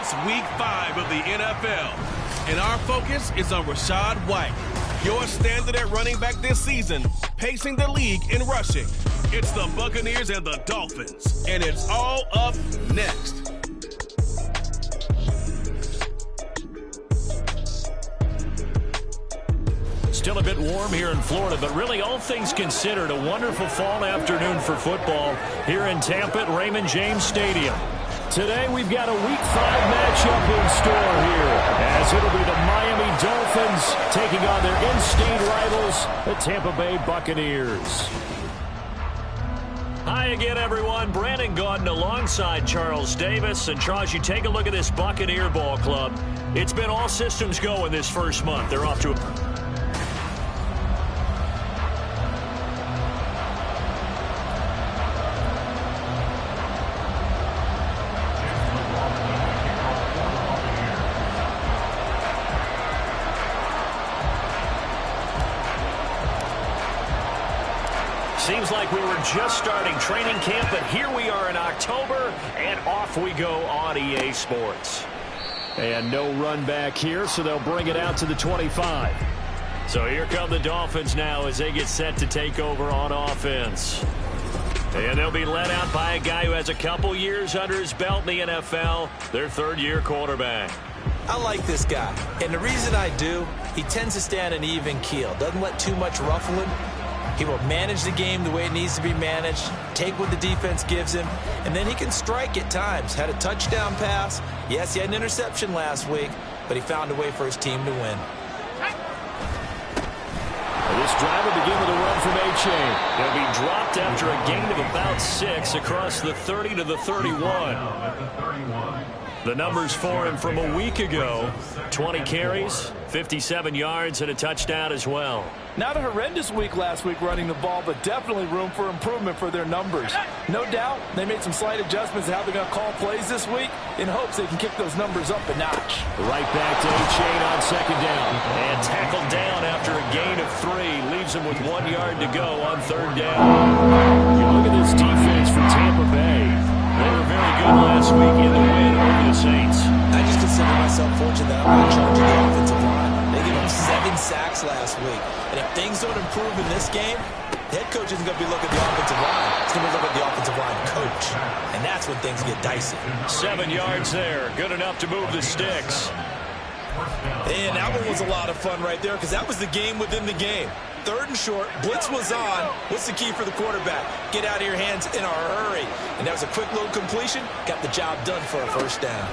It's week 5 of the NFL, and our focus is on Rachaad White, your standard at running back this season, pacing the league in rushing. It's the Buccaneers and the Dolphins, and it's all up next. Still a bit warm here in Florida, but really all things considered, a wonderful fall afternoon for football here in Tampa at Raymond James Stadium. Today we've got a Week 5 matchup in store here, as it'll be the Miami Dolphins taking on their in-state rivals, the Tampa Bay Buccaneers. Hi again, everyone. Brandon Gaudin alongside Charles Davis. And Charles, you take a look at this Buccaneer ball club. It's been all systems go in this first month. They're off to a... Seems like we were just starting training camp, but here we are in October, and off we go on EA Sports. And no run back here, so they'll bring it out to the 25. So here come the Dolphins now as they get set to take over on offense. And they'll be led out by a guy who has a couple years under his belt in the NFL, their third-year quarterback. I like this guy, and the reason I do, he tends to stay on an even keel, doesn't let too much ruffle him. He will manage the game the way it needs to be managed, take what the defense gives him, and then he can strike at times. Had a touchdown pass. Yes, he had an interception last week, but he found a way for his team to win. This drive will begin with a run from A-Chain. They'll be dropped after a gain of about 6 across the 30 to the 31. The numbers for him from a week ago: 20 carries, 57 yards, and a touchdown as well. Not a horrendous week last week running the ball, but definitely room for improvement for their numbers. No doubt they made some slight adjustments to how they're going to call plays this week in hopes they can kick those numbers up a notch. Right back to A-Chain on second down. And tackled down after a gain of 3. Leaves him with 1 yard to go on third down. You look at this defense for Tampa Bay. They were very good last week in the win over the Saints. I just consider myself fortunate that I'm in charge of the offensive line. They gave up 7 sacks last week. And if things don't improve in this game, the head coach isn't going to be looking at the offensive line. He's going to be looking at the offensive line coach. And that's when things get dicey. 7 yards there. Good enough to move the sticks. And that one was a lot of fun right there because that was the game within the game. 3rd and short, blitz was on. What's the key for the quarterback? Get out of your hands in a hurry. And that was a quick little completion. Got the job done for a first down.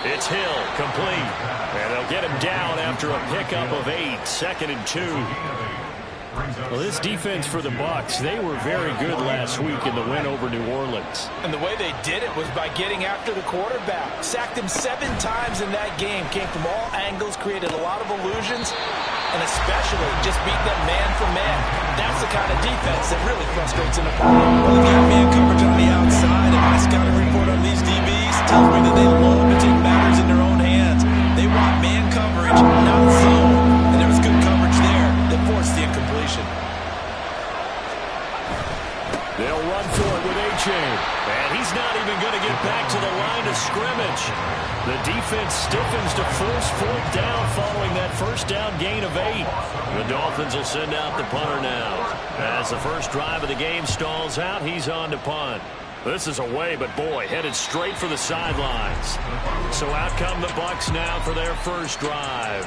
It's Hill, complete. And they'll get him down after a pickup of 8, 2nd and 2. Well, this defense for the Bucs, they were very good last week in the win over New Orleans. And the way they did it was by getting after the quarterback. Sacked him 7 times in that game. Came from all angles, created a lot of illusions, and especially just beat them man for man. That's the kind of defense that really frustrates an opponent. Well, they've got man coverage on the outside, and my scouting report on these DBs tells me that they love to take matters in their own hands. They want man coverage, not zone. And there was good coverage there that forced the incompletion. They'll run for it with A-Chain. And he's not even going to get back to the line of scrimmage. The defense stiffens to force 4th down following that first down gain of 8. The Dolphins will send out the punter now. As the first drive of the game stalls out, he's on to punt. This is away, but boy, headed straight for the sidelines. So out come the Bucs now for their first drive.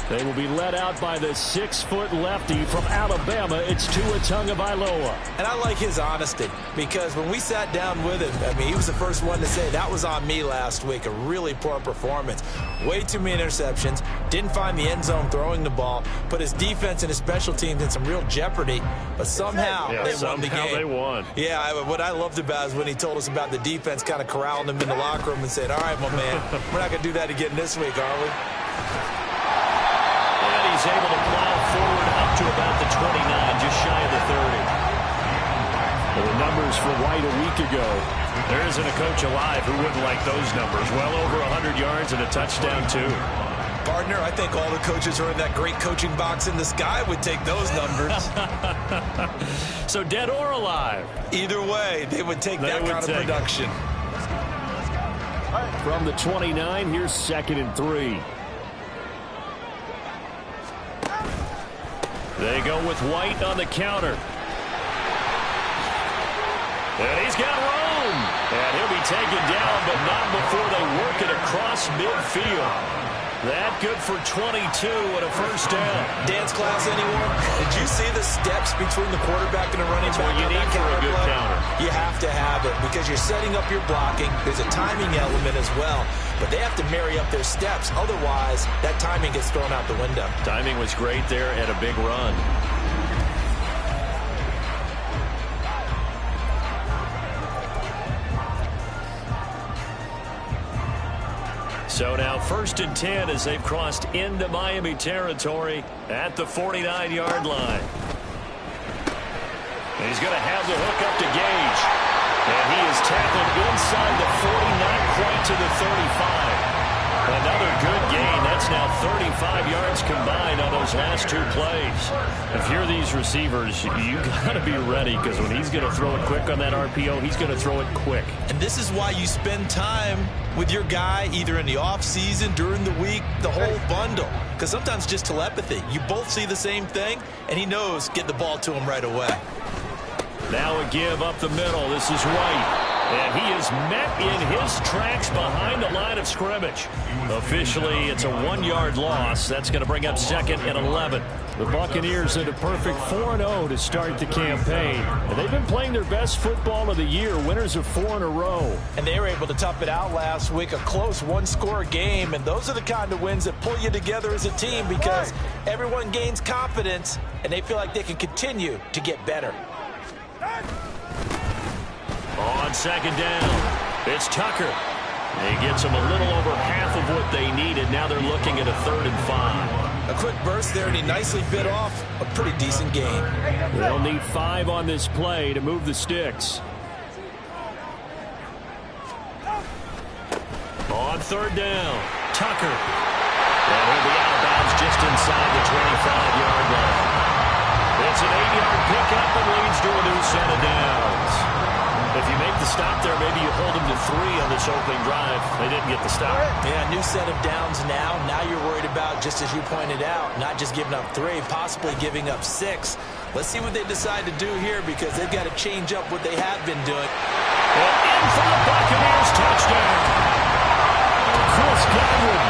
They will be led out by the 6-foot lefty from Alabama. It's Tua Tagovailoa. And I like his honesty because when we sat down with him, I mean, he was the first one to say that was on me last week. A really poor performance. Way too many interceptions. Didn't find the end zone throwing the ball. Put his defense and his special teams in some real jeopardy. But somehow they won the game. They won. Yeah, what I loved about is when he told us about the defense kind of corralling him in the locker room and said, all right, my man, we're not going to do that again this week, are we? He's able to plow forward up to about the 29, just shy of the 30. Well, the numbers for White a week ago, there isn't a coach alive who wouldn't like those numbers. Well over 100 yards and a touchdown, too. Partner, I think all the coaches who are in that great coaching box in the sky would take those numbers. So dead or alive? Either way, they would take that kind of production. From the 29, here's 2nd and 3. They go with White on the counter. And he's got room. And he'll be taken down, but not before they work it across midfield. That good for 22 and a first down. Dance class, anyone? Did you see the steps between the quarterback and the running back? That's what you need for a good counter. You have to have it because you're setting up your blocking. There's a timing element as well. But they have to marry up their steps. Otherwise, that timing gets thrown out the window. Timing was great there and a big run. So now 1st and 10 as they've crossed into Miami territory at the 49-yard line. And he's going to have the hook up to Gage. And he is tackled inside the 40, not quite to the 35. Another good gain. That's now 35 yards combined on those last 2 plays. If you're these receivers, you got to be ready because when he's going to throw it quick on that RPO, he's going to throw it quick. And this is why you spend time with your guy either in the offseason, during the week, the whole bundle. Because sometimes just telepathy. You both see the same thing, and he knows get the ball to him right away. Now a give up the middle. This is White. And he is met in his tracks behind the line of scrimmage. Officially, it's a 1-yard loss. That's going to bring up 2nd and 11. The Buccaneers at a perfect 4-0 to start the campaign. And they've been playing their best football of the year, winners of 4 in a row. And they were able to tough it out last week, a close 1-score game. And those are the kind of wins that pull you together as a team because everyone gains confidence and they feel like they can continue to get better. On 2nd down, it's Tucker. He gets them a little over half of what they needed. Now they're looking at a 3rd and 5. A quick burst there, and he nicely bit off a pretty decent game. They'll need 5 on this play to move the sticks. On 3rd down, Tucker. And he'll be out of bounds just inside the 25-yard line. It's an 8-yard pickup and leads to a new set of downs. If you make the stop there, maybe you hold them to 3 on this opening drive. They didn't get the stop. Yeah, new set of downs now. Now you're worried about, just as you pointed out, not just giving up 3, possibly giving up 6. Let's see what they decide to do here because they've got to change up what they have been doing. And in for the Buccaneers, touchdown. Chris Godwin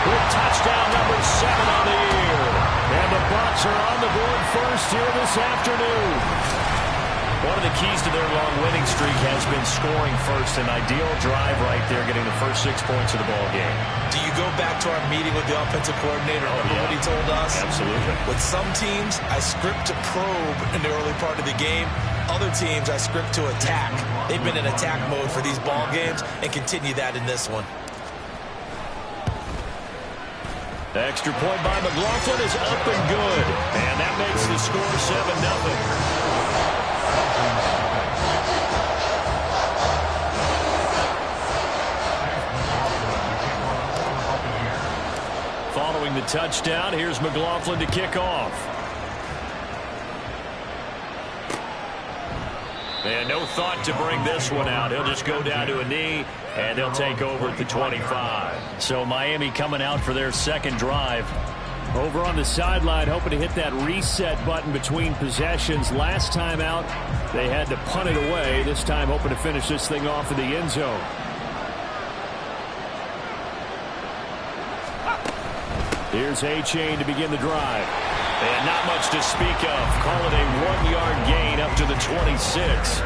with touchdown number 7 on the year. And the Bucs are on the board first here this afternoon. One of the keys to their long winning streak has been scoring first. An ideal drive right there, getting the first 6 points of the ball game. Do you go back to our meeting with the offensive coordinator? Remember what he told us? Absolutely. With some teams, I script to probe in the early part of the game. Other teams, I script to attack. They've been in attack mode for these ball games and continue that in this one. The extra point by McLaughlin is up and good. And that makes the score 7-0. Following the touchdown, here's McLaughlin to kick off. And no thought to bring this one out. He'll just go down to a knee, and they'll take over at the 25. So Miami coming out for their 2nd drive. Over on the sideline, hoping to hit that reset button between possessions. Last time out, they had to punt it away. This time, hoping to finish this thing off in the end zone. Here's A-Chain to begin the drive. And not much to speak of. Call it a 1-yard gain up to the 26.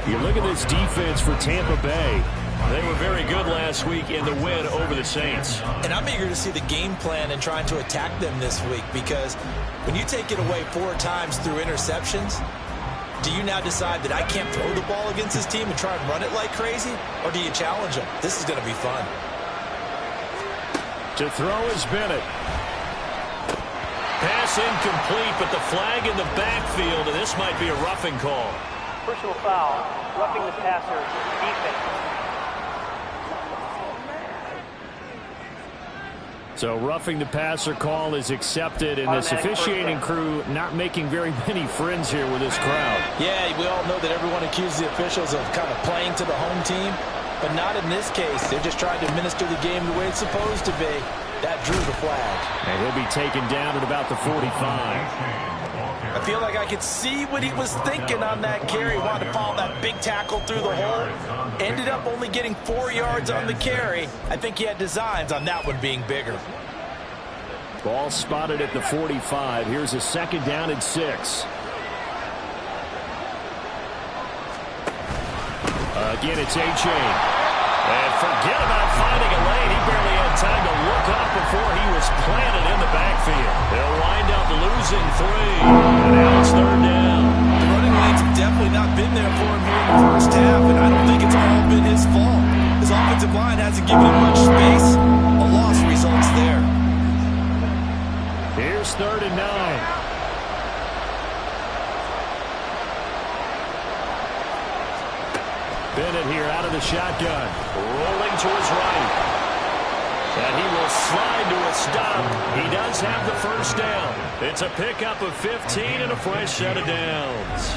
You look at this defense for Tampa Bay. They were very good last week in the win over the Saints. And I'm eager to see the game plan and trying to attack them this week because when you take it away 4 times through interceptions, do you now decide that I can't throw the ball against this team and try and run it like crazy? Or do you challenge them? This is going to be fun. To throw is Bennett. Pass incomplete, but the flag in the backfield, and this might be a roughing call. Personal foul, roughing the passer, defense. So roughing the passer call is accepted, and this officiating crew not making very many friends here with this crowd. Yeah, we all know that everyone accuses the officials of kind of playing to the home team. but not in this case. They're just trying to administer the game the way it's supposed to be. That drew the flag. And he'll be taken down at about the 45. I feel like I could see what he was thinking on that carry. Wanted to follow that big tackle through the hole. Ended up only getting 4 yards on the carry. I think he had designs on that one being bigger. Ball spotted at the 45. Here's a 2nd down and 6. Again, it's A-Chain. And forget about finding a lane. He barely had time to look up before he was planted in the backfield. They'll wind up losing 3. And now it's 3rd down. The running lanes have definitely not been there for him here in the first half, and I don't think it's all been his fault. His offensive line hasn't given him much space. A loss results there. Here's 3rd and 9. Bennett here out of the shotgun. Rolling to his right. And he will slide to a stop. He does have the 1st down. It's a pickup of 15 and a fresh set of downs.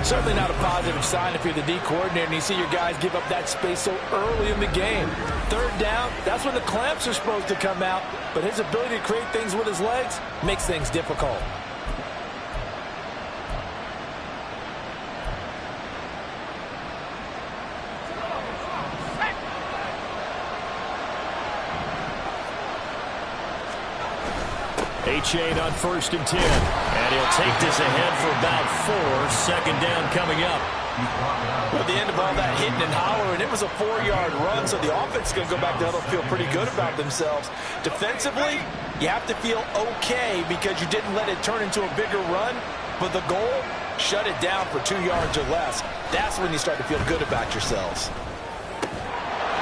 Certainly not a positive sign if you're the D coordinator and you see your guys give up that space so early in the game. 3rd down, that's when the clamps are supposed to come out. But his ability to create things with his legs makes things difficult. A-Chain on 1st and 10. And he'll take this ahead for about 4. 2nd down coming up. Well, at the end of all that hitting and hollering, it was a 4-yard run, so the offense is going to go back to huddle, feel pretty good about themselves. Defensively, you have to feel okay because you didn't let it turn into a bigger run, but the goal, shut it down for 2 yards or less. That's when you start to feel good about yourselves.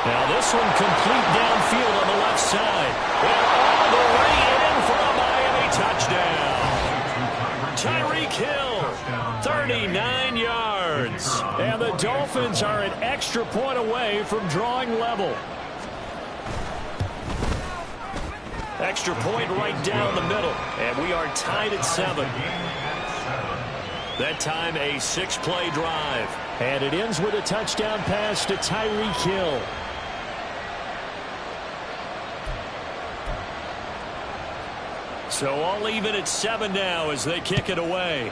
Now this one complete downfield on the left side. And all the way in for a Miami touchdown. Tyreek Hill, 39 yards. And the Dolphins are an extra point away from drawing level. Extra point right down the middle. And we are tied at 7. That time a 6-play drive. And it ends with a touchdown pass to Tyreek Hill. So all even at 7 now as they kick it away.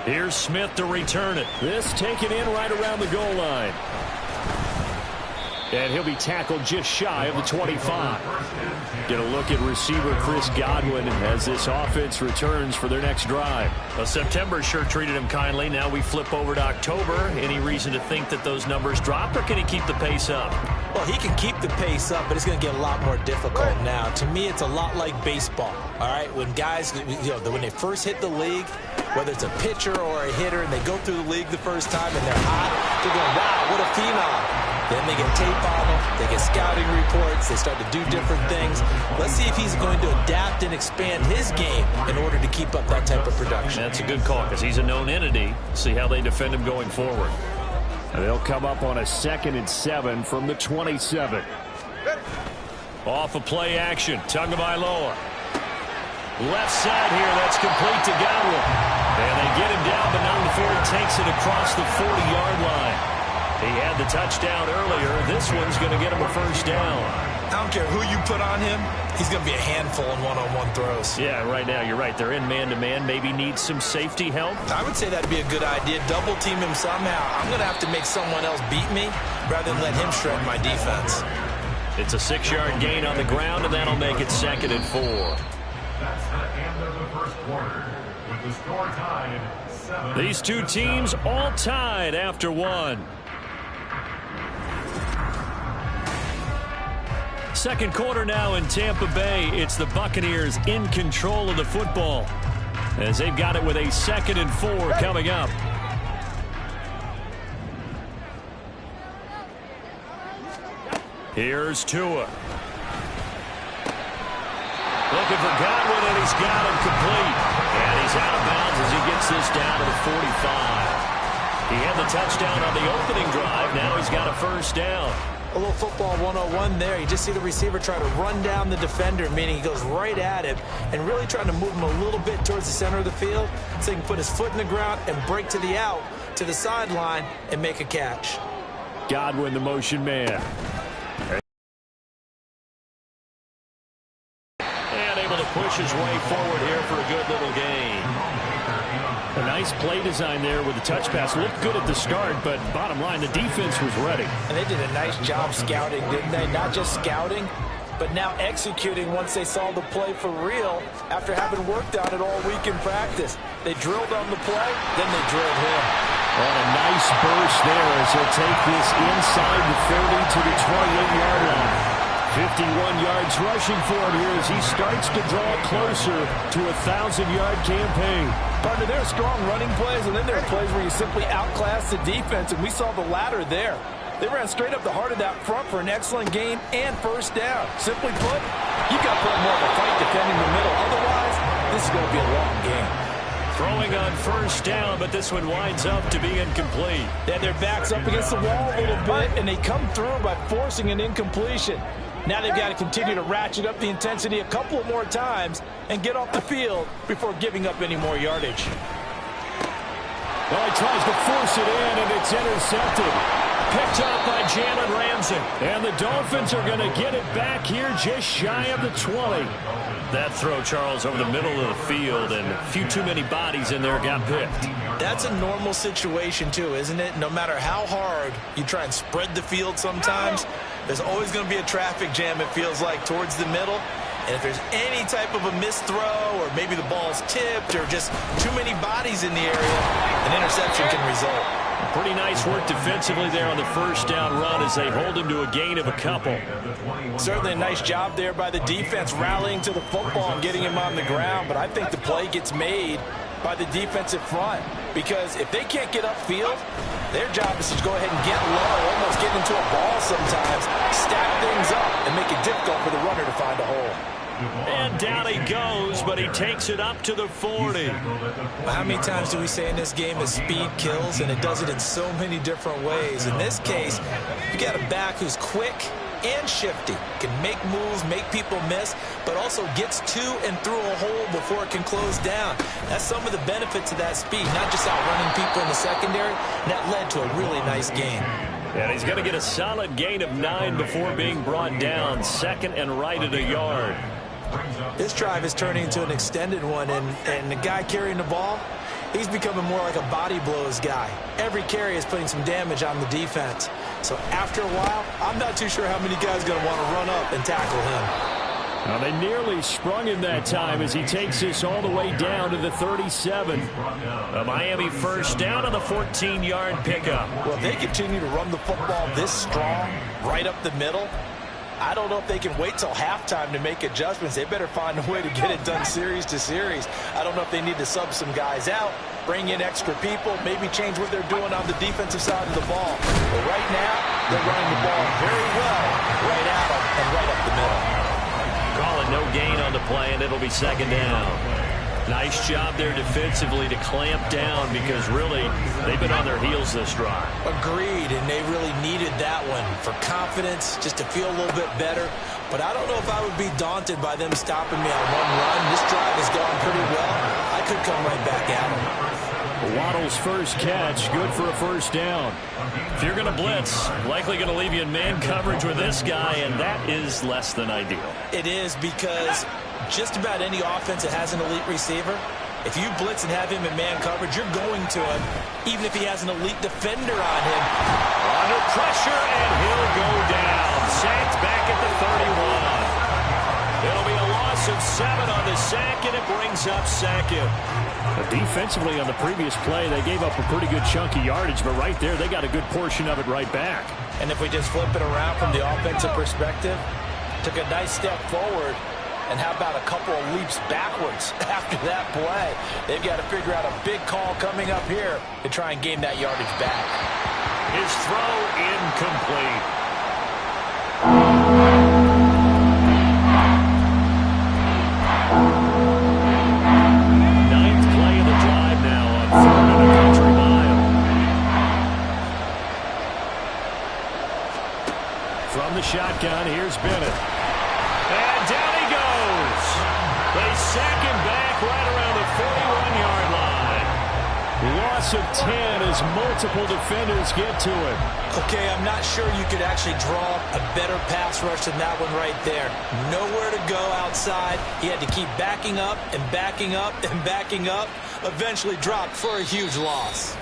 Here's Smith to return it. This taken in right around the goal line. And he'll be tackled just shy of the 25. Get a look at receiver Chris Godwin as this offense returns for their next drive. Well, September sure treated him kindly. Now we flip over to October. Any reason to think that those numbers drop, or can he keep the pace up? Well, he can keep the pace up, but it's going to get a lot more difficult now. To me, it's a lot like baseball, all right? When guys, when they first hit the league, whether it's a pitcher or a hitter, and they go through the league the first time and they're hot, they're going, wow, what a phenom. Then they get tape on them, they get scouting reports, they start to do different things. Let's see if he's going to adapt and expand his game in order to keep up that type of production. That's a good call because he's a known entity. See how they defend him going forward. And they'll come up on a 2nd and 7 from the 27. Off a play action, Tagovailoa. Left side here, that's complete to Godwin. And they get him down, but not before he takes it across the 40-yard line. He had the touchdown earlier. This one's going to get him a 1st down. I don't care who you put on him. He's going to be a handful in one-on-one throws. Yeah, right now, you're right. They're in man-to-man. Maybe needs some safety help. I would say that'd be a good idea. Double team him somehow. I'm going to have to make someone else beat me rather than let him shred my defense. It's a 6-yard gain on the ground, and that'll make it 2nd and 4. That's the end of the first quarter with the score tied 7. These two teams all tied after 1. Second quarter now in Tampa Bay. It's the Buccaneers in control of the football as they've got it with a 2nd and 4 coming up. Here's Tua. Looking for Godwin, and he's got him complete. And he's out of bounds as he gets this down to the 45. He had the touchdown on the opening drive. Now he's got a 1st down. A little football 101 there. You just see the receiver try to run down the defender, meaning he goes right at him and really trying to move him a little bit towards the center of the field so he can put his foot in the ground and break to the out to the sideline and make a catch. Godwin, the motion man. And able to push his way forward here for a good little gain. A nice play design there with the touch pass. Looked good at the start, but bottom line, the defense was ready. And they did a nice job scouting, didn't they? Not just scouting, but now executing once they saw the play for real after having worked on it all week in practice. They drilled on the play, then they drilled him. And a nice burst there as he'll take this inside the 30 to the 28-yard line. 51 yards rushing for him here as he starts to draw closer to a 1,000-yard campaign. Partner, there are strong running plays, and then there are plays where you simply outclass the defense, and we saw the latter there. They ran straight up the heart of that front for an excellent gain and first down. Simply put, you've got to put more of a fight defending the middle. Otherwise, this is going to be a long game. Throwing on first down, but this one winds up to be incomplete. They had their backs up against the wall a little bit, and they come through by forcing an incompletion. Now they've got to continue to ratchet up the intensity a couple of more times and get off the field before giving up any more yardage. Well, he tries to force it in, and it's intercepted. Picked up by Jalen Ramsey. And the Dolphins are going to get it back here just shy of the 20. That throw, Charles, over the middle of the field, and a few too many bodies in there got picked. That's a normal situation, too, isn't it? No matter how hard you try and spread the field sometimes, there's always going to be a traffic jam, it feels like, towards the middle. And if there's any type of a missed throw or maybe the ball's tipped or just too many bodies in the area, an interception can result. Pretty nice work defensively there on the first down run as they hold him to a gain of a couple. Certainly a nice job there by the defense rallying to the football and getting him on the ground. But I think the play gets made by the defensive front because if they can't get upfield, their job is to go ahead and get low, almost get into a ball sometimes, stack things up, and make it difficult for the runner to find a hole. And down he goes, but he takes it up to the 40. How many times do we say in this game that speed kills, and it does it in so many different ways? In this case, you got a back who's quick and shifty, can make moves, make people miss, but also gets to and through a hole before it can close down. That's some of the benefits of that speed, not just outrunning people in the secondary. That led to a really nice game. And he's going to get a solid gain of 9 before being brought down, second and right at a yard. This drive is turning into an extended one, and the guy carrying the ball, he's becoming more like a body blows guy. Every carry is putting some damage on the defense. So after a while, I'm not too sure how many guys are going to want to run up and tackle him. Now they nearly sprung him that time as he takes this all the way down to the 37. A Miami first down on the 14-yard pickup. Well, if they continue to run the football this strong, right up the middle, I don't know if they can wait till halftime to make adjustments. They better find a way to get it done series to series. I don't know if they need to sub some guys out, bring in extra people, maybe change what they're doing on the defensive side of the ball. But right now, they're running the ball very well right at them and right up the middle. Calling no gain on the play, and it'll be second down. Nice job there defensively to clamp down because really they've been on their heels this drive. Agreed, and they really needed that one for confidence, just to feel a little bit better. But I don't know if I would be daunted by them stopping me on one run. This drive has gone pretty well. I could come right back at them. Waddle's first catch, good for a first down. If you're going to blitz, likely going to leave you in man coverage with this guy, and that is less than ideal. It is because just about any offense that has an elite receiver, if you blitz and have him in man coverage, you're going to him, even if he has an elite defender on him. Under pressure, and he'll go down. Sacked back at the 31. It'll be a loss of 7 on the sack, and it brings up Sackett. Defensively on the previous play, they gave up a pretty good chunk of yardage, but right there, they got a good portion of it right back. And if we just flip it around from the offensive perspective, took a nice step forward, and how about a couple of leaps backwards after that play? They've got to figure out a big call coming up here to try and gain that yardage back. His throw incomplete. Ninth play of the drive now on 3rd and a country mile. From the shotgun, here's Bennett. And down he goes. They sack him back right around the 41-yard line. Loss of 10 as multiple defenders get to him. Okay, I'm not sure you could actually draw a better pass rush than that one right there. Nowhere to go outside. He had to keep backing up and backing up and backing up. Eventually dropped for a huge loss.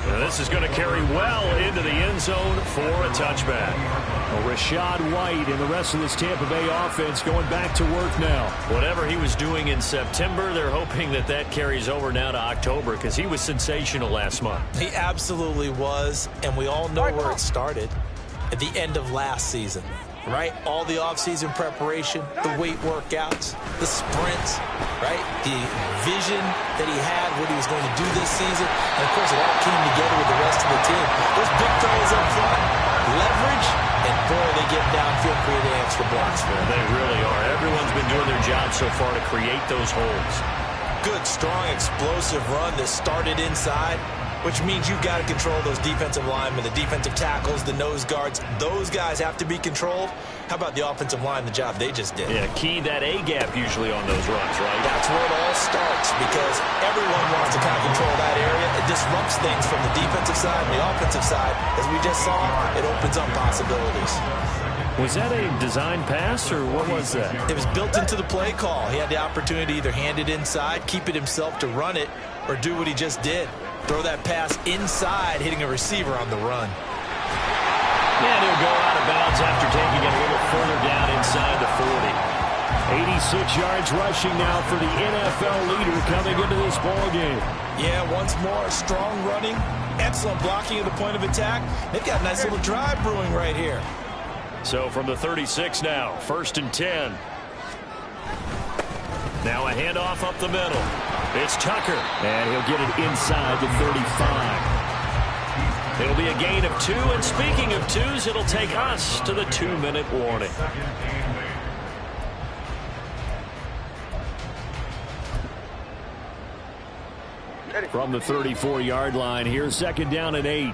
Now this is going to carry well into the end zone for a touchback. Well, Rachaad White and the rest of this Tampa Bay offense going back to work now. Whatever he was doing in September, they're hoping that that carries over now to October because he was sensational last month. He absolutely was, and we all know where it started at the end of last season, right? All the offseason preparation, the weight workouts, the sprints, right? The vision that he had, what he was going to do this season, and of course it all came together with the rest of the team. Those big fellas up front, leverage, and boy, they get downfield, creating extra blocks for him. They really are. Everyone's been doing their job so far to create those holes. Good, strong, explosive run that started inside, which means you've got to control those defensive linemen, the defensive tackles, the nose guards. Those guys have to be controlled. How about the offensive line, the job they just did? Yeah, key that A-gap usually on those runs, right? That's where it all starts because everyone wants to kind of control that area. It disrupts things from the defensive side and the offensive side. As we just saw, it opens up possibilities. Was that a design pass, or what was that? It was built into the play call. He had the opportunity to either hand it inside, keep it himself to run it, or do what he just did. Throw that pass inside, hitting a receiver on the run. And he'll go out of bounds after taking it a little further down inside the 40. 86 yards rushing now for the NFL leader coming into this ballgame. Yeah, once more, strong running, excellent blocking at the point of attack. They've got a nice little drive brewing right here. So from the 36 now, 1st and 10. Now a handoff up the middle. It's Tucker, and he'll get it inside the 35. It'll be a gain of 2, and speaking of 2s, it'll take us to the 2-minute warning. From the 34-yard line, here's 2nd down and 8.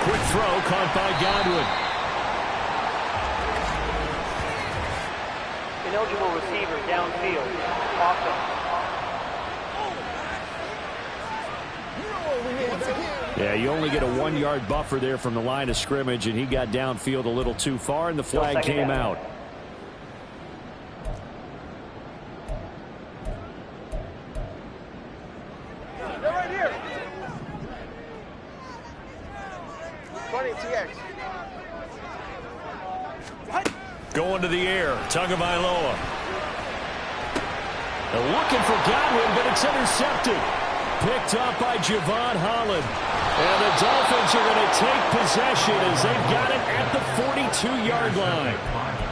Quick throw caught by Godwin. Ineligible receiver downfield. Offense. Yeah, you only get a 1-yard buffer there from the line of scrimmage, and he got downfield a little too far, and the flag came out. They're right here. 20 TX. Going to the air, Tagovailoa. They're looking for Godwin, but it's intercepted. Picked up by Javon Holland. And the Dolphins are going to take possession as they've got it at the 42-yard line.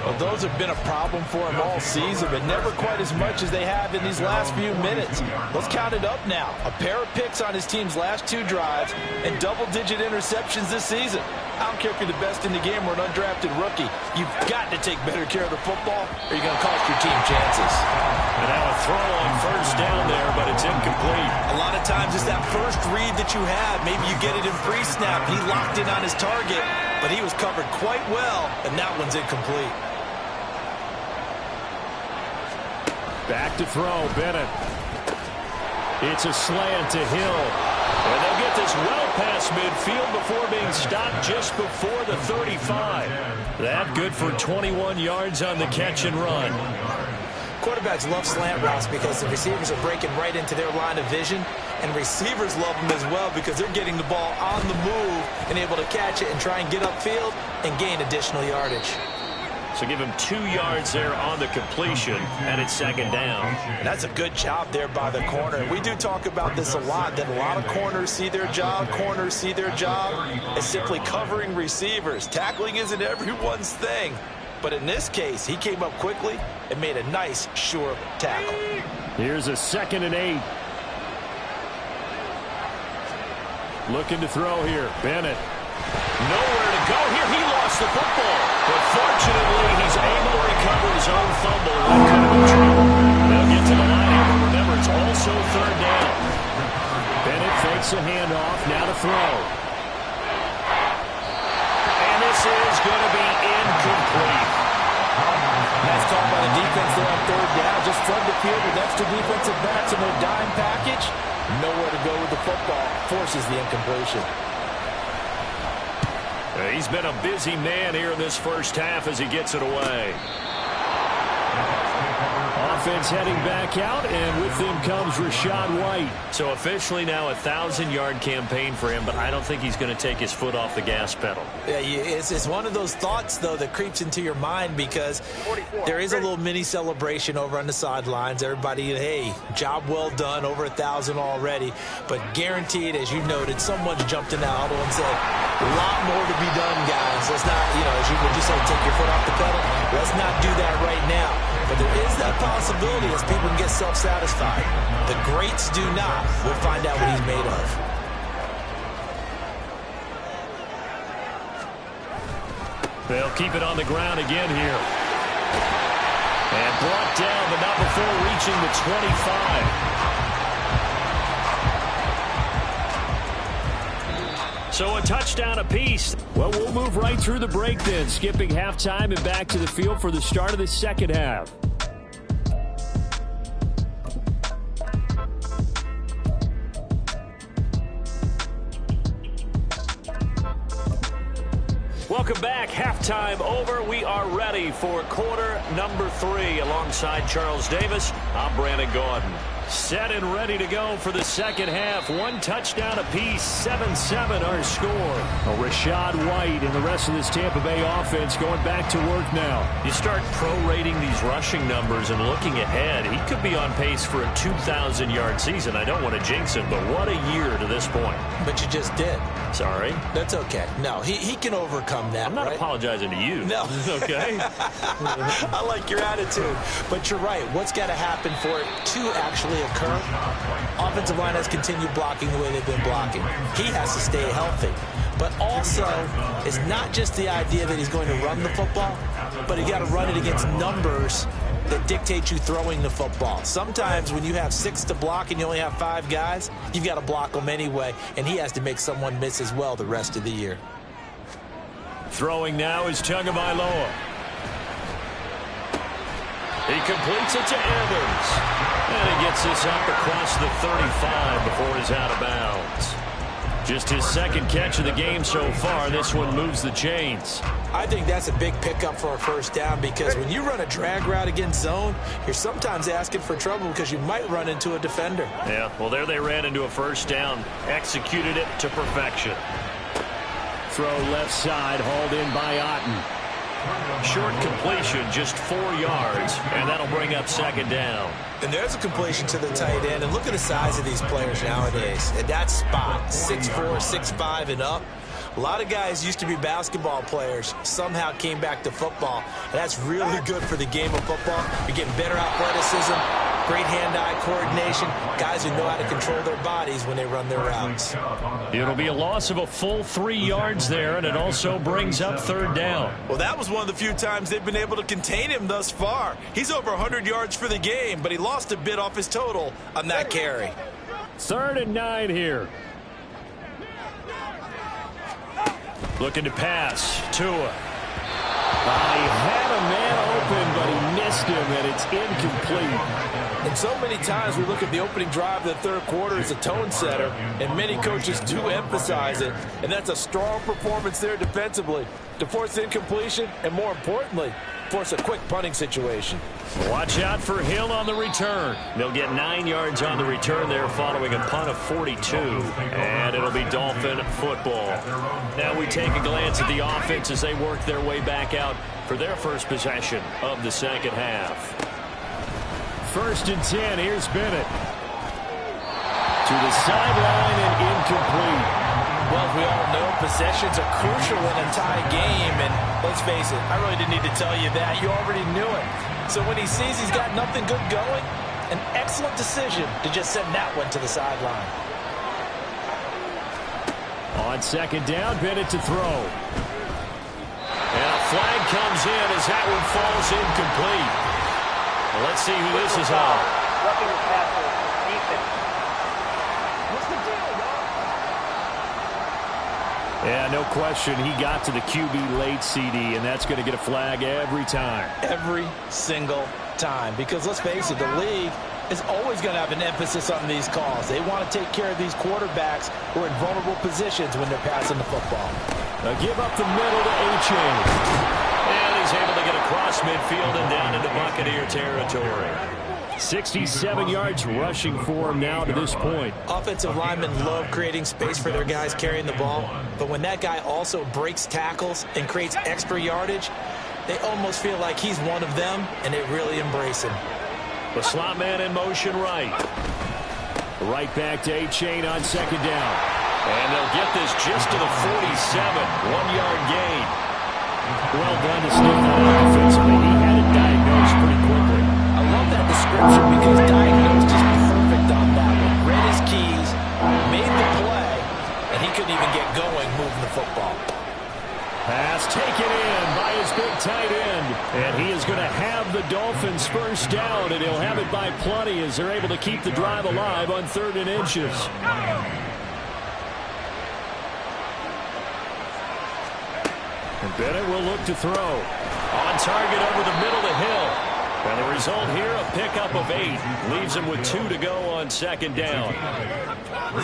Well, those have been a problem for him all season, but never quite as much as they have in these last few minutes. Let's count it up now. A pair of picks on his team's last 2 drives and double-digit interceptions this season. I don't care if you're the best in the game or an undrafted rookie. You've got to take better care of the football or you're going to cost your team chances. And now a throw on 1st down there, but it's incomplete. A lot of times it's that first read that you have. Maybe you get it in pre-snap. He locked in on his target, but he was covered quite well, and that one's incomplete. Back to throw, Bennett. It's a slant to Hill. And they'll get this well past midfield before being stopped just before the 35. That good for 21 yards on the catch and run. Quarterbacks love slant routes because the receivers are breaking right into their line of vision, and receivers love them as well because they're getting the ball on the move and able to catch it and try and get upfield and gain additional yardage. So give him 2 yards there on the completion, and it's 2nd down. And that's a good job there by the corner. We do talk about this a lot, that a lot of corners see their job. Corners see their job as simply covering receivers. Tackling isn't everyone's thing. But in this case, he came up quickly and made a nice, sure tackle. Here's a 2nd and 8. Looking to throw here. Bennett. Nowhere to go here. He lost the football. But fortunately, he's able to recover his own fumble. That could have been trouble. They'll get to the line here, but remember, it's also 3rd down. Bennett fakes a handoff. Now to throw. And this is going to be incomplete. Nice call by the defense there on third down. Just flood the field with extra defensive backs in their dime package. Nowhere to go with the football. Forces the incompletion. He's been a busy man here in this first half as he gets it away. Offense heading back out, and with them comes Rachaad White. So officially now a 1,000-yard campaign for him, but I don't think he's going to take his foot off the gas pedal. Yeah, it's one of those thoughts, though, that creeps into your mind because there is a little mini celebration over on the sidelines. Everybody, hey, job well done, over 1,000 already. But guaranteed, as you noted, someone's jumped in the huddle and said, a lot more to be done, guys. Let's not, as you would just say, take your foot off the pedal. Let's not do that right now. But there is that possibility as people get self-satisfied. The greats do not. We'll find out what he's made of. They'll keep it on the ground again here. And brought down, but not before reaching the 25. So a touchdown apiece. Well, we'll move right through the break then, skipping halftime and back to the field for the start of the second half. Welcome back. Halftime over. We are ready for quarter number 3. Alongside Charles Davis, I'm Brandon Gaudin. Set and ready to go for the second half. One touchdown apiece, 7-7 our score. Rachaad White and the rest of this Tampa Bay offense going back to work now. You start prorating these rushing numbers and looking ahead, he could be on pace for a 2,000-yard season. I don't want to jinx him, but what a year to this point. But you just did. Sorry? That's okay. No, he can overcome that, I'm not right? apologizing to you. No. Okay? I like your attitude. But you're right. What's got to happen for it to actually occur? Offensive line has continued blocking the way they've been blocking. He has to stay healthy. But also, it's not just the idea that he's going to run the football, but you got to run it against numbers that dictate you throwing the football. Sometimes when you have 6 to block and you only have 5 guys, you've got to block them anyway, and he has to make someone miss as well the rest of the year. Throwing now is Tagovailoa. He completes it to Evans. And he gets this up across the 35 before he's out of bounds. Just his second catch of the game so far. This one moves the chains. I think that's a big pickup for a first down because when you run a drag route against zone, you're sometimes asking for trouble because you might run into a defender. Yeah, well, there they ran into a first down. Executed it to perfection. Throw left side, hauled in by Otten. Short completion, just 4 yards, and that'll bring up second down. And there's a completion to the tight end, and look at the size of these players nowadays. At that spot, 6'4", 6'5", and up. A lot of guys used to be basketball players, somehow came back to football. And that's really good for the game of football. You're getting better athleticism, great hand-eye coordination, guys who know how to control their bodies when they run their routes. It'll be a loss of a full 3 yards there, and it also brings up third down. Well, that was one of the few times they've been able to contain him thus far. He's over 100 yards for the game, but he lost a bit off his total on that carry. 3rd and 9 here. Looking to pass. Tua. He had a man open, but he missed him, and it's incomplete. And so many times we look at the opening drive of the third quarter as a tone setter, and many coaches do emphasize it, and that's a strong performance there defensively to force incompletion and, more importantly, force a quick punting situation. Watch out for Hill on the return. They'll get 9 yards on the return there following a punt of 42, and it'll be Dolphin football. Now we take a glance at the offense as they work their way back out for their first possession of the second half. 1st and 10, here's Bennett. To the sideline and incomplete. Well, we all know possessions are crucial in a tie game, and let's face it, I really didn't need to tell you that. You already knew it. So when he sees he's got nothing good going, an excellent decision to just send that one to the sideline. On second down, Bennett to throw. And a flag comes in as that one falls incomplete. Well, let's see who this is on. Roughing the passer, defense. What's the deal, y'all? Yeah, no question. He got to the QB late, CD, and that's going to get a flag every time. Every single time. Because let's face it, the league is always going to have an emphasis on these calls. They want to take care of these quarterbacks who are in vulnerable positions when they're passing the football. Give up the middle to A-Chain. And he's able to get across midfield and down into Buccaneer territory. 67 yards rushing for him now to this point. Offensive linemen love creating space for their guys carrying the ball, but when that guy also breaks tackles and creates extra yardage, they almost feel like he's one of them, and they really embrace him. The slot man in motion right. Right back to A-Chain on second down. And they'll get this just to the 47. 1-yard gain. Well done to Steve offensively. He had it diagnosed pretty quickly. I love that description because diagnosed is perfect on that one. Read his keys, made the play, and he couldn't even get going moving the football. Pass taken in by his big tight end. And he is going to have the Dolphins first down, and he'll have it by plenty as they're able to keep the drive alive on 3rd and inches. And Bennett will look to throw. On target over the middle to Hill. And the result here, a pickup of 8. Leaves him with 2 to go on second down.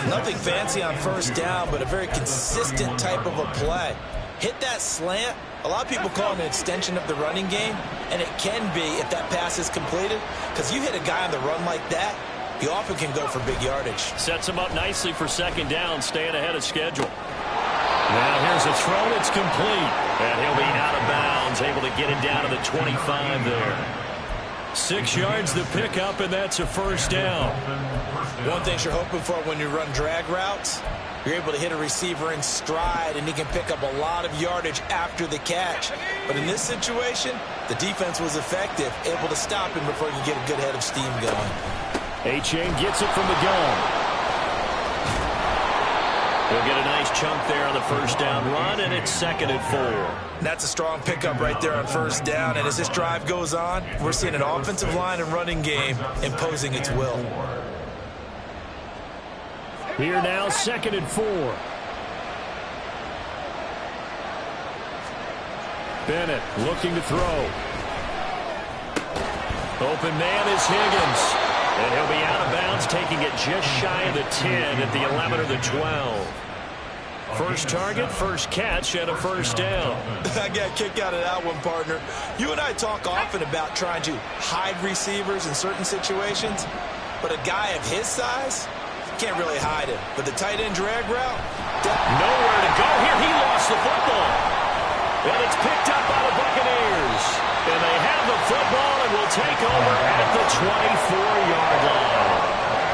Nothing fancy on first down, but a very consistent type of a play. Hit that slant. A lot of people call it an extension of the running game, and it can be if that pass is completed, because you hit a guy on the run like that, he often can go for big yardage. Sets him up nicely for second down, staying ahead of schedule. Now here's a throw. It's complete. And he'll be out of bounds, able to get it down to the 25 there. 6 yards the pickup, and that's a first down. One thing you're hoping for when you run drag routes, you're able to hit a receiver in stride, and he can pick up a lot of yardage after the catch. But in this situation, the defense was effective, able to stop him before he could get a good head of steam going. A-Chain gets it from the gun. He'll get a nice chunk there on the first down run, and it's 2nd and 4. That's a strong pickup right there on first down, and as this drive goes on, we're seeing an offensive line and running game imposing its will. Here now, 2nd and 4. Bennett looking to throw. Open man is Higgins. And he'll be out of bounds, taking it just shy of the 10 at the 11 or the 12. First target, first catch, and a first down. I got a kick out of that one, partner. You and I talk often about trying to hide receivers in certain situations, but a guy of his size can't really hide him. But the tight end drag route, nowhere to go here. He lost the football. And it's picked up by the Buccaneers. And they have the football and will take over at the 24-yard line.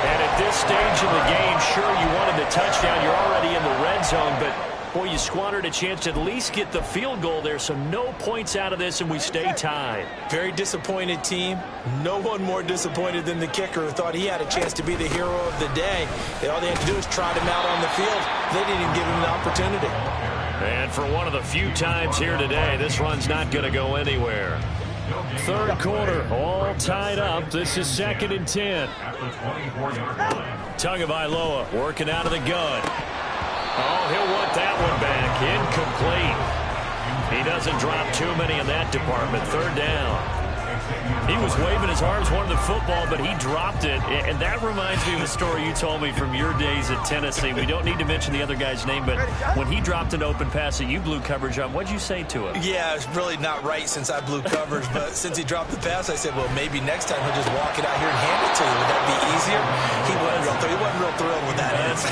And at this stage in the game, sure, you wanted the touchdown. You're already in the red zone, but, boy, you squandered a chance to at least get the field goal there, so no points out of this, and we stay tied. Very disappointed team. No one more disappointed than the kicker who thought he had a chance to be the hero of the day. All they had to do was trot him out on the field. They didn't even give him the opportunity. And for one of the few times here today, this run's not going to go anywhere. 3rd quarter, all tied up. This is 2nd and 10. Tagovailoa working out of the gun. Oh, he'll want that one back. Incomplete. He doesn't drop too many in that department. 3rd down. He was waving his arms, wanted the football, but he dropped it. And that reminds me of a story you told me from your days at Tennessee. We don't need to mention the other guy's name, but when he dropped an open pass that you blew coverage on, what'd you say to him? Yeah, it's really not right since I blew coverage, but since he dropped the pass, I said, well, maybe next time he'll just walk it out here and hand it to you. Would that be easier? He wasn't real thrilled with that answer.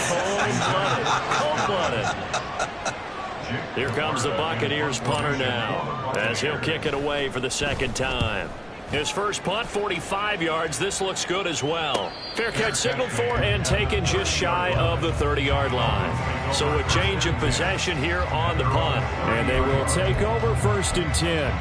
Cold-blooded. Here comes the Buccaneers punter now, as he'll kick it away for the 2nd time. His first punt, 45 yards. This looks good as well. Fair catch signaled for and taken just shy of the 30-yard line. So a change of possession here on the punt. And they will take over 1st and 10.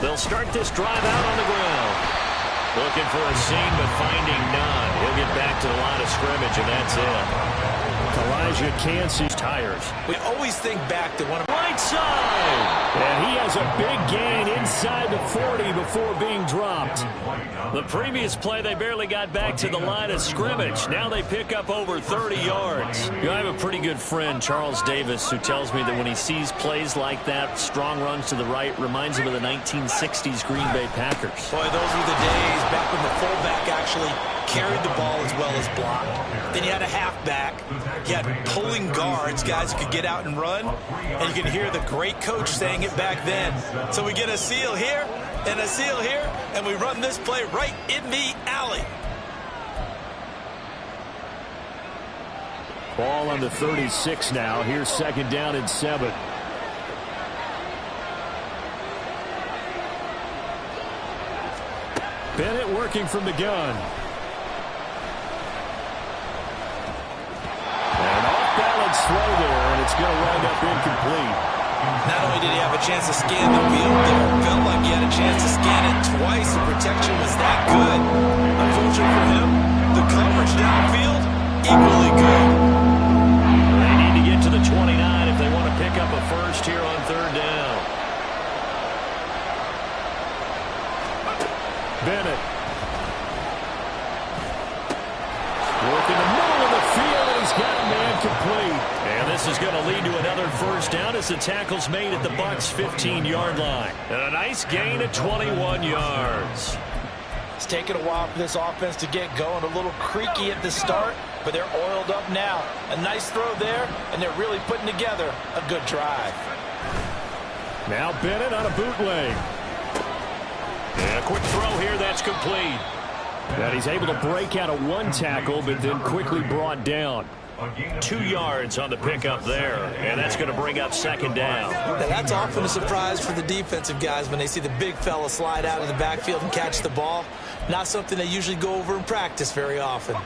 They'll start this drive out on the ground. Looking for a seam, but finding none. He'll get back to the line of scrimmage, and that's it. Elijah can't see tires. We always think back to one of right side. And he has a big gain inside the 40 before being dropped. The previous play, they barely got back to the line of scrimmage. Now they pick up over 30 yards. You know, I have a pretty good friend, Charles Davis, who tells me that when he sees plays like that, strong runs to the right, reminds him of the 1960s Green Bay Packers. Boy, those were the days back when the fullback actually carried the ball as well as blocked. Then you had a halfback. You had pulling guards, guys who could get out and run. And you could hear the great coach saying it back then. So we get a seal here and a seal here, and we run this play right in the alley. Ball on the 36 now. Here's 2nd down and 7. Bennett working from the gun. An off-balance throw there, and it's going to wind up incomplete. Not only did he have a chance to scan the field there, it felt like he had a chance to scan it twice. The protection was that good. Unfortunately for him, the coverage downfield, equally good. They need to get to the 29 if they want to pick up a first here on 3rd down. Bennett. Working the middle of the field, and he's got a man complete. And this is going to lead to another first down as the tackle's made at the Bucs' 15-yard line. And a nice gain of 21 yards. It's taken a while for this offense to get going. A little creaky at the start, but they're oiled up now. A nice throw there, and they're really putting together a good drive. Now Bennett on a bootleg. And a quick throw here, that's complete. And he's able to break out of one tackle, but then quickly brought down. 2 yards on the pickup there, and that's going to bring up 2nd down. Now that's often a surprise for the defensive guys when they see the big fella slide out of the backfield and catch the ball. Not something they usually go over in practice very often.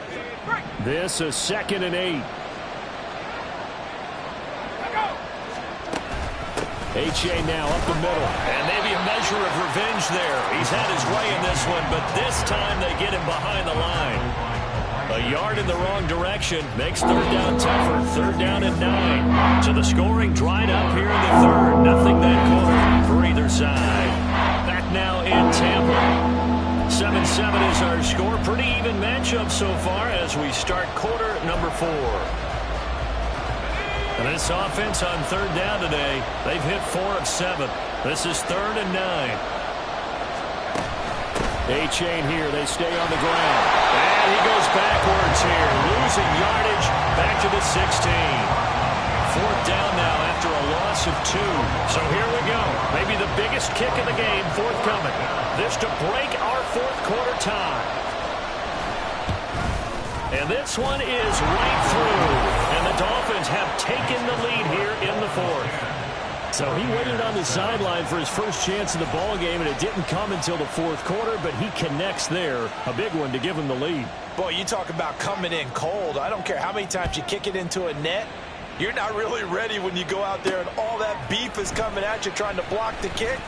This is 2nd and 8. H.A. now up the middle. And maybe a measure of revenge there. He's had his way in this one, but this time they get him behind the line. A yard in the wrong direction makes 3rd down tougher. 3rd down and 9. So the scoring dried up here in the 3rd. Nothing that quarter for either side. Back now in Tampa. 7-7 is our score. Pretty even matchup so far as we start quarter number 4. And this offense on 3rd down today, they've hit 4 of 7. This is 3rd and 9. A-chain here. They stay on the ground. And he goes backwards here. Losing yardage back to the 16. 4th down now after a loss of 2. So here we go. Maybe the biggest kick of the game forthcoming. This to break our 4th quarter tie. And this one is right through. And the Dolphins have taken the lead here in the 4th. So he waited on the sideline for his first chance in the ball game, and it didn't come until the 4th quarter, but he connects there. A big one to give him the lead. Boy, you talk about coming in cold. I don't care how many times you kick it into a net. You're not really ready when you go out there and all that beef is coming at you trying to block the kick.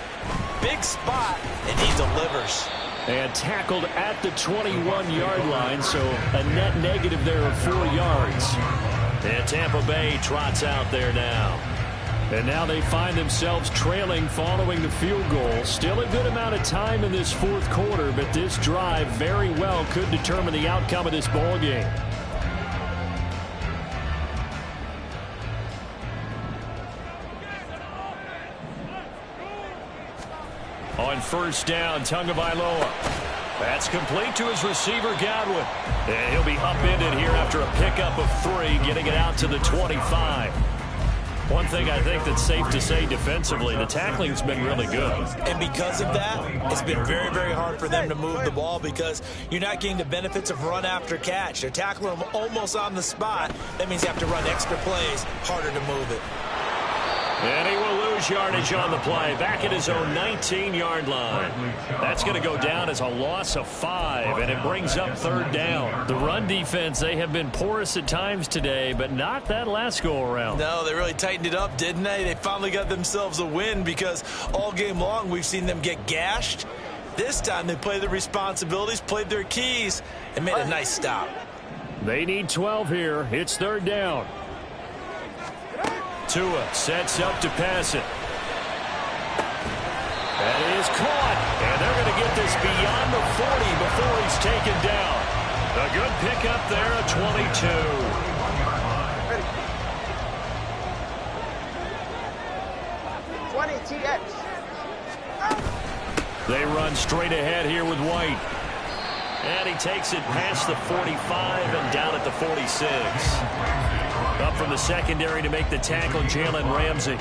Big spot, and he delivers. And tackled at the 21-yard line, so a net negative there of 4 yards. And Tampa Bay trots out there now. And now they find themselves trailing following the field goal. Still a good amount of time in this 4th quarter, but this drive very well could determine the outcome of this ball game. On 1st down, Tagovailoa. That's complete to his receiver, Godwin. And he'll be upended here after a pickup of 3, getting it out to the 25. One thing I think that's safe to say defensively, the tackling's been really good. And because of that, it's been very, very hard for them to move the ball because you're not getting the benefits of run after catch. They're tackling them almost on the spot. That means you have to run extra plays, harder to move it. And he will lose yardage on the play, back at his own 19-yard line. That's going to go down as a loss of 5, and it brings up 3rd down. The run defense, they have been porous at times today, but not that last go-around. No, they really tightened it up, didn't they? They finally got themselves a win because all game long we've seen them get gashed. This time they played their responsibilities, played their keys, and made a nice stop. They need 12 here. It's 3rd down. Tua sets up to pass it. is caught, and they're going to get this beyond the 40 before he's taken down. A good pickup there, a 22. Ready. 20 TX. They run straight ahead here with White. And he takes it past the 45 and down at the 46. Up from the secondary to make the tackle, Jalen Ramsey.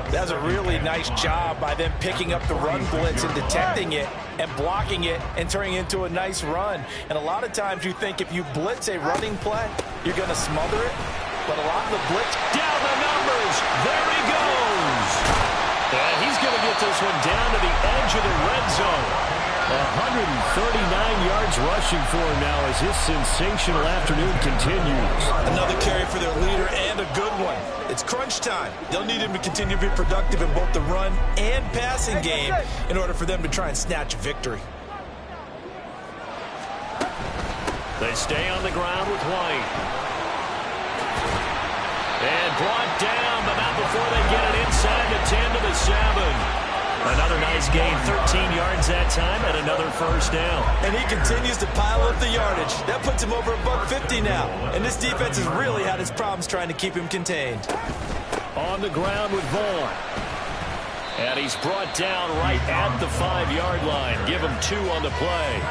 That's a really nice job by them picking up the run blitz and detecting it and blocking it and turning it into a nice run. And a lot of times you think if you blitz a running play, you're going to smother it. But a lot of the blitz... Down the numbers. There he goes. And he's going to get this one down to the edge of the red zone. 139 yards rushing for him now as his sensational afternoon continues. Another carry for their leader and a good one. It's crunch time. They'll need him to continue to be productive in both the run and passing game in order for them to try and snatch a victory. They stay on the ground with White. And brought down, but not before they get it inside the 10 to the 7. Another nice gain, 13 yards that time, and another first down. And he continues to pile up the yardage. That puts him over $150 now. And this defense has really had its problems trying to keep him contained. On the ground with Vaughn. And he's brought down right at the 5-yard line. Give him 2 on the play.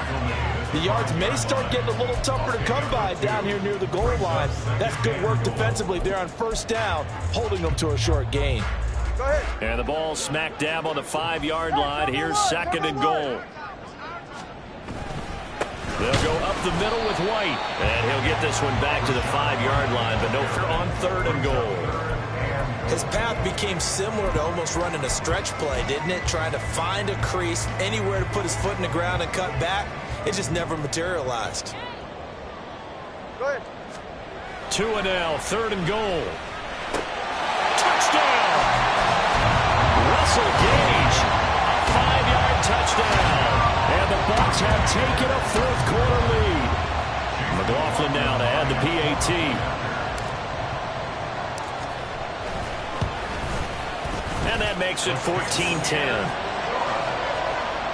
The yards may start getting a little tougher to come by down here near the goal line. That's good work defensively there on first down, holding them to a short gain. Go ahead. And the ball smack dab on the 5-yard line. Here's second and goal. They'll go up the middle with White. And he'll get this one back to the 5-yard line, but no fear on third and goal. His path became similar to almost running a stretch play, didn't it? Trying to find a crease, anywhere to put his foot in the ground and cut back. It just never materialized. Go ahead. 2 and now, third and goal. Touchdown! Russell Gage, a 5-yard touchdown. And the Bucs have taken a fourth-quarter lead. McLaughlin now to add the PAT. And that makes it 14-10.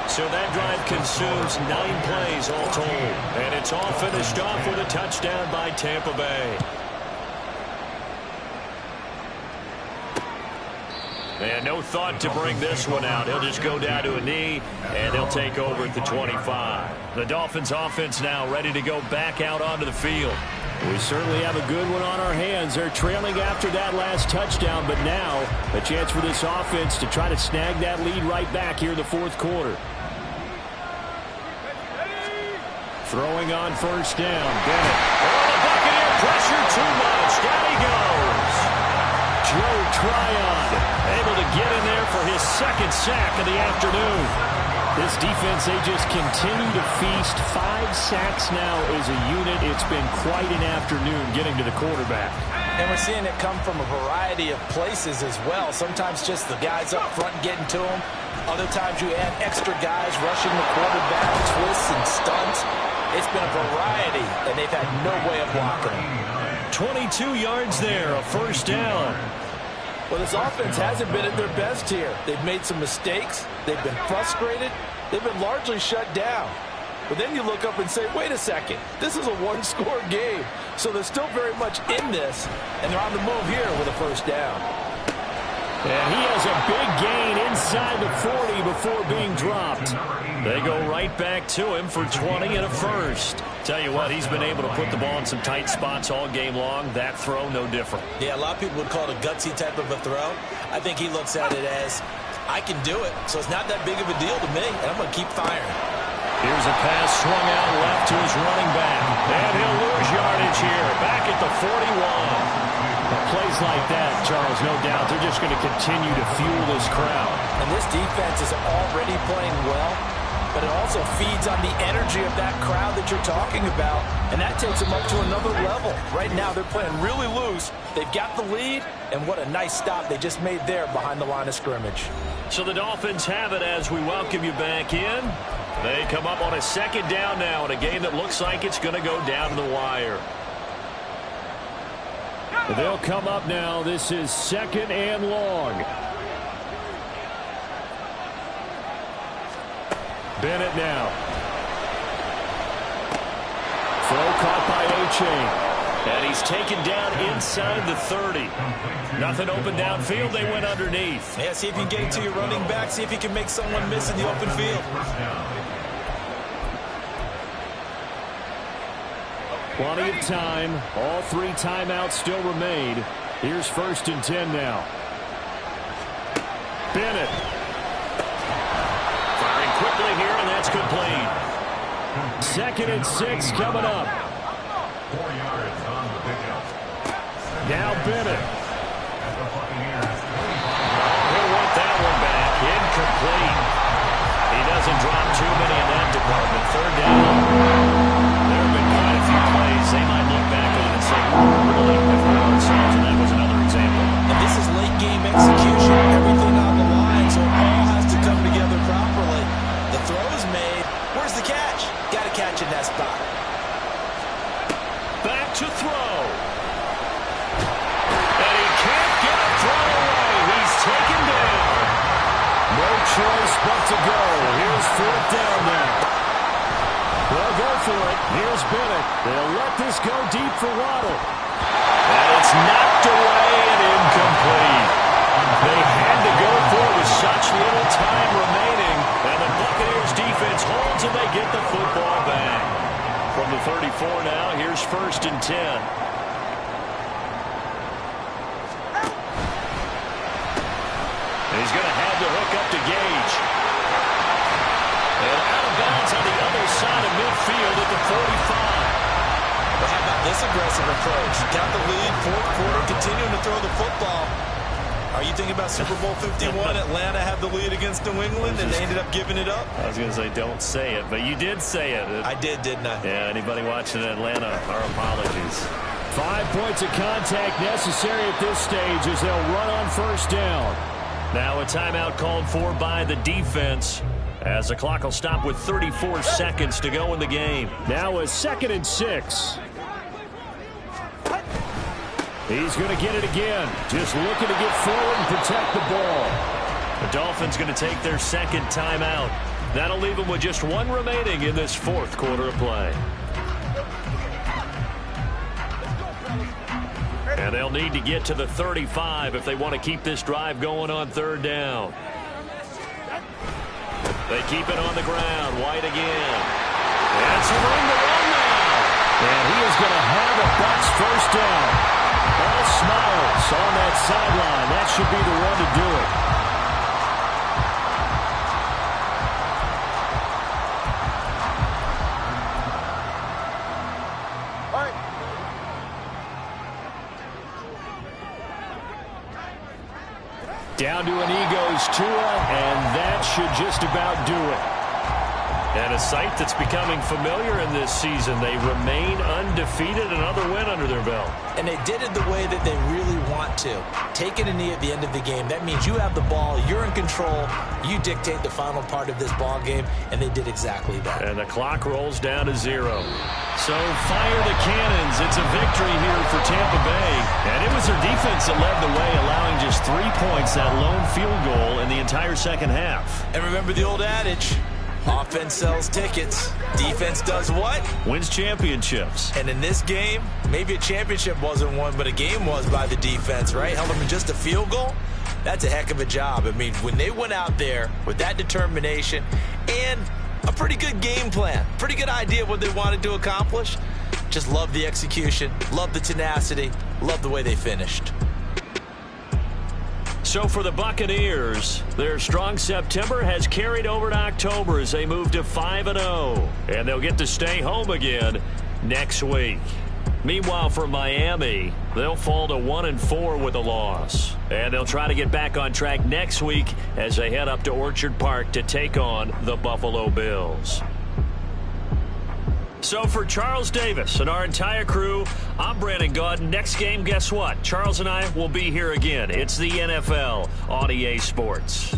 So that drive consumes 9 plays all told. And it's all finished off with a touchdown by Tampa Bay. And no thought to bring this one out. He'll just go down to a knee, and they'll take over at the 25. The Dolphins offense now ready to go back out onto the field. We certainly have a good one on our hands. They're trailing after that last touchdown, but now a chance for this offense to try to snag that lead right back here in the fourth quarter. Throwing on first down. Bennett. Oh, the Buccaneer pressure too much. Down he goes. Joe Tryon able to get in there for his second sack of the afternoon. This defense, they just continue to feast. 5 sacks now as a unit. It's been quite an afternoon getting to the quarterback. And we're seeing it come from a variety of places as well. Sometimes just the guys up front getting to him. Other times you add extra guys rushing the quarterback, twists and stunts. It's been a variety, and they've had no way of blocking him. 22 yards there, a first down. Well, this offense hasn't been at their best here. They've made some mistakes. They've been frustrated. They've been largely shut down. But then you look up and say, wait a second, this is a one-score game. So they're still very much in this, and they're on the move here with a first down. And he has a big gain inside the 40 before being dropped. They go right back to him for 20 and a first. Tell you what, he's been able to put the ball in some tight spots all game long. That throw, no different. Yeah, a lot of people would call it a gutsy type of a throw. I think he looks at it as, I can do it, so it's not that big of a deal to me, and I'm going to keep firing. Here's a pass swung out left to his running back. And he'll lose yardage here, back at the 41. Plays like that, Charles, no doubt, they're just going to continue to fuel this crowd. And this defense is already playing well, but it also feeds on the energy of that crowd that you're talking about, and that takes them up to another level. Right now, they're playing really loose. They've got the lead, and what a nice stop they just made there behind the line of scrimmage. So the Dolphins have it as we welcome you back in. They come up on a second down now in a game that looks like it's going to go down to the wire. They'll come up now. This is second and long. Bennett now. Throw caught by A-Chain. And he's taken down inside the 30. Nothing open downfield. They went underneath. Yeah, see if you can get it to your running back. See if you can make someone miss in the open field. Plenty of time. All 3 timeouts still remain. Here's 1st and 10 now. Bennett. Firing quickly here, and that's complete. 2nd and 6 coming up. 4 yards on the pickup. Now Bennett. He'll want that one back. Incomplete. He doesn't drop too many in that department. 3rd down. There have been quite a few plays they might look back on and say, really have hurt ourselves, and that was another example. And this is late game execution. Everything on the line, so it all has to come together properly. The throw is made. Where's the catch? Got to catch in that spot. Back to throw. And he can't get a throw away. He's taken down. No choice but to go. Here's 4th down now. They'll go for it. Here's Bennett. They'll let this go deep for Waddle. And it's knocked away and incomplete. They had to go for it with such little time remaining. And the Buccaneers defense holds and they get the football back. From the 34 now, here's 1st and 10. He's going to have to hook up to Gage. And out of bounds on the other side of midfield at the 45. But how about this aggressive approach? Got the lead, 4th quarter, continuing to throw the football. Are you thinking about Super Bowl 51? Atlanta had the lead against New England, and they ended up giving it up? I was going to say, don't say it, but you did say it. I did, didn't I? Yeah, anybody watching Atlanta, our apologies. 5 points of contact necessary at this stage as they'll run on 1st down. Now a timeout called for by the defense as the clock will stop with 34 seconds to go in the game. Now a 2nd and 6. He's going to get it again. Just looking to get forward and protect the ball. The Dolphins going to take their 2nd timeout. That'll leave them with just 1 remaining in this 4th quarter of play. And they'll need to get to the 35 if they want to keep this drive going on 3rd down. They keep it on the ground. White again. That's room to run now. And he is going to have a Bucs 1st down. All smiles on that sideline. That should be the one to do it. Down to an egos Tua, and that should just about do it. And a sight that's becoming familiar in this season. They remain undefeated, another win under their belt. And they did it the way that they really want to. Taking a knee at the end of the game, that means you have the ball, you're in control, you dictate the final part of this ball game, and they did exactly that. And the clock rolls down to 0. So fire the cannons. It's a victory here for Tampa Bay. And it was their defense that led the way, allowing just 3 points, that lone field goal in the entire 2nd half. And remember the old adage, offense sells tickets. Defense does what? Wins championships. And in this game, maybe a championship wasn't won, but a game was by the defense, right? Held them in just a field goal. That's a heck of a job. I mean, when they went out there with that determination and a pretty good game plan, pretty good idea of what they wanted to accomplish, just love the execution, love the tenacity, love the way they finished. So for the Buccaneers, their strong September has carried over to October as they move to 5-0. And they'll get to stay home again next week. Meanwhile, for Miami, they'll fall to 1-4 with a loss. And they'll try to get back on track next week as they head up to Orchard Park to take on the Buffalo Bills. So for Charles Davis and our entire crew, I'm Brandon Gaudin. Next game, guess what? Charles and I will be here again. It's the NFL on EA Sports.